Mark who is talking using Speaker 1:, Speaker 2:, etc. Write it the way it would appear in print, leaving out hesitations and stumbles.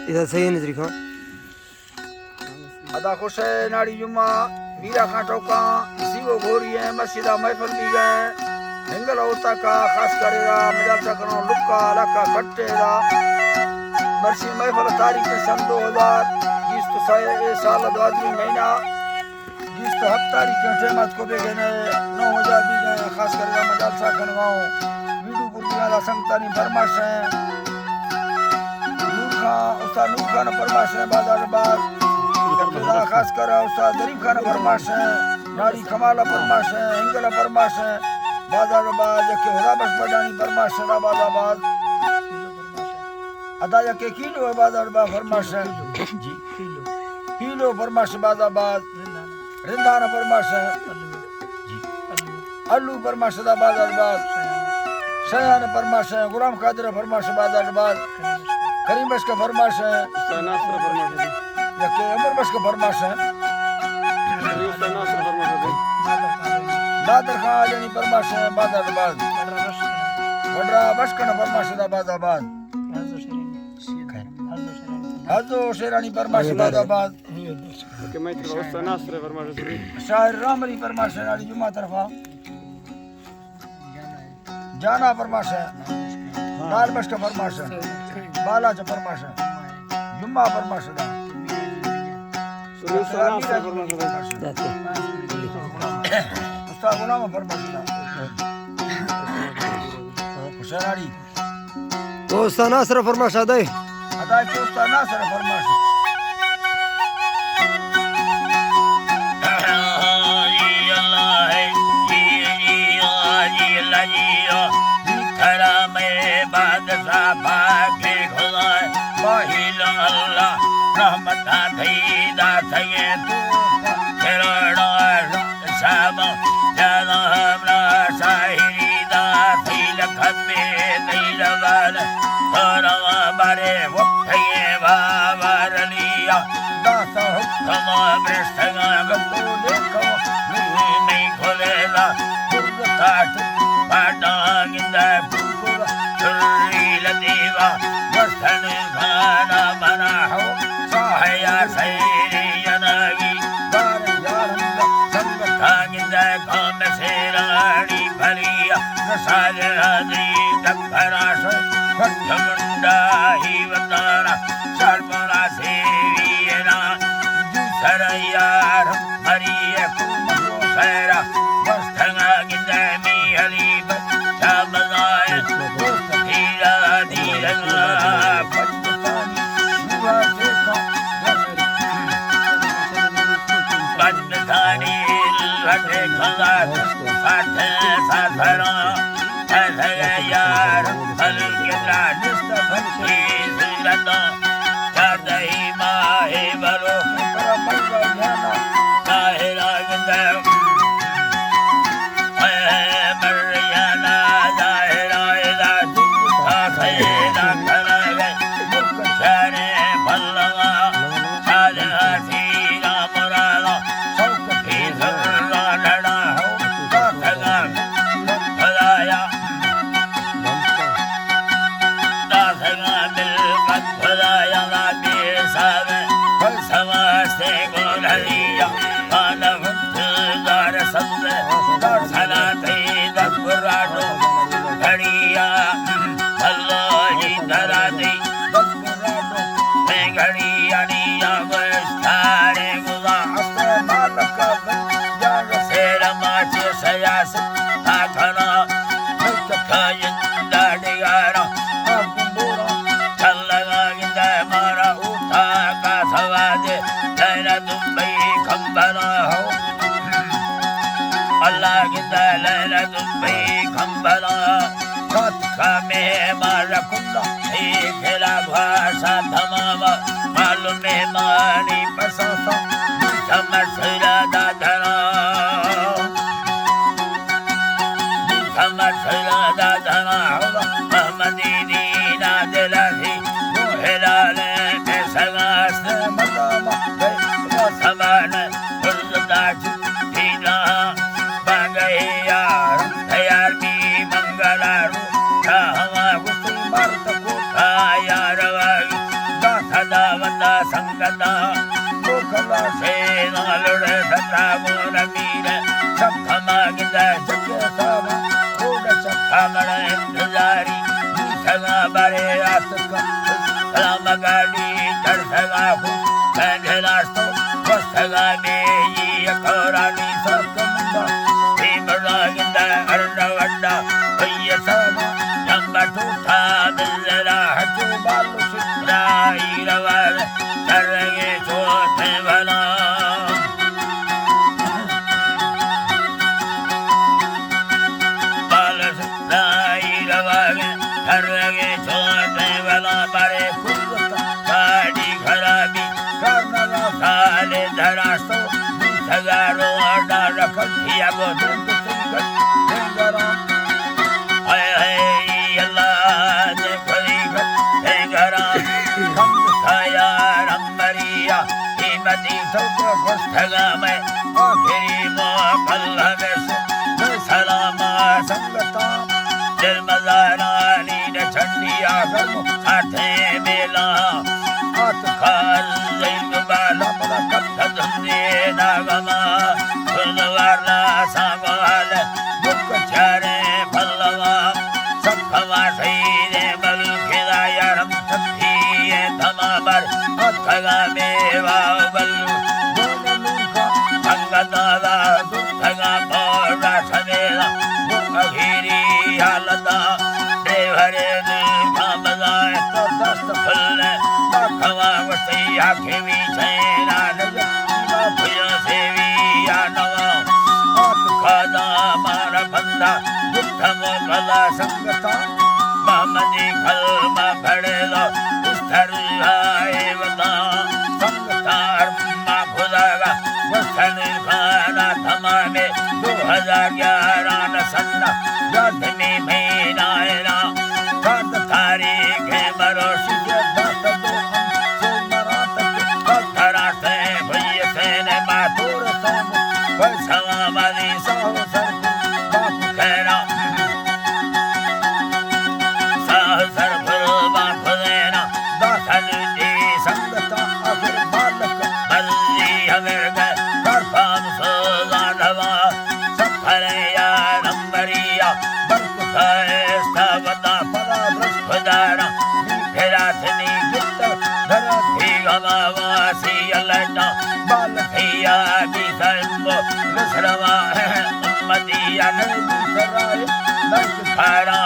Speaker 1: इधर सही नहीं दिखा
Speaker 2: अदा खुश है नाड़ी जुम्मा मीरा खां टोका सीवो घोरी है मस्जिदा महफिल भी गए हिंगल होता का खास करेगा मजालसा करो लुक्का लका कट्टेरा बरसी महफिल तारीख सन 2000 जिस तो साल 20 महीना जिस तो हफ्तारी के टेमत को भी गए 9000 भी गए खास करेगा मजालसा करवाओ वीडू पुर वाला संगतानी फरमाश है नूर खान फरमाश है बाजार बाद खास कर उस्ताद गरीब खान फरमाश है नारी कमाला फरमाश है हिंगला फरमाश है बाजाबाद के हुराबश बडानी फरमाश है बाजाबाद अदा के किलो है बाजाबाद फरमाश है जी किलो फरमाश बाजाबाद रिंदाना फरमाश है जी अल्लू फरमाश है बाजाबाद शयान फरमाश है गुलाम कादिर फरमाश बाजाबाद करीम बश का फरमाश है नासर फरमाश है या के अमर बश का फरमाश है दादर खां यानी फरमाश है बाजाबाद वडरा बश का फरमाश है बाजाबाद हजो शेरानी फरमाश बाजाबाद के मैं तो उस्ताद नासर फरमाश है शायर रामरी फरमाश है नाली जुमा तरफा जाना फरमाश है लाल बश का फरमाश है बाला च फरमाश है जुम्मा फरमाश है उस्ताद गुलाम फरमाश है हुसैनारी
Speaker 1: तो उस्ताद नासर फरमाश अदा
Speaker 2: के उस्ताद नासर फरमाश रागोन मीर सखमा गिदा जग सामा ओड सखमण इंतजारी सगा बरे आतक सलाम गाड़ी चढ़ सगा हूँ रास्तो सगा में अखरानी सकमुंडा भीमरा गिदा अर्णवंडा भैया सामा जंबा टूठा दिलरा हजू बालू सिद्धराई रवर तरगे चोथे भला बालू सिद्धराई रवर तरगे चोथे भला बरे कुलता गाड़ी खराबी करना साले धरास्तो सगारो आडा रखल किया गो दिन सिंगत सिंगरा हाय हाय अल्लाह ने खरीगत सिंगरा हम खाया रमरिया कीमती सब गोष्ठगा में आखिरी मोकल में सलामा संगता जन्मदारानी ने छंडिया गम साथे बेला हाथ खाल जैन बाला बड़ा कथा धंधे नागमा सुनवाला सागवाल दुख चारे फलवा सखवा सहीरे बल खिलाया रम सखी धमाबर अथगा मेवा बल दोन लूखा संगदादा दुखगा पौड़ा समेला दुख घीरी हालदा देवरे दुखा बजाए तो दस्त फल खवा वसैया खेवी छैना नजर भुया सेवी नवा आप खादा मारा बंदा बुद्धम कला संगता बामनी खल मा भड़ेला उस्तर आए वता संगतार मा खुदागा वसन खाना थमाने 2011 न सन्ना याद में महीना आएना सात तारीख है मरोशी दात दो सवाबादी साहो सरपुर बाप खैरा साह सरपुर बाप देना दाखल जी संगता आखिर बालक बल्ली हमें गए करफाम सोजाधवा सफरया नंबरिया बरकुताए स्थावता पदा बृहस्पदारा फिराथनी गित्तर धरती गवावासी अलना बालखिया की सर्वो लसरवा है उम्मतिया नहीं सराय नहीं खारा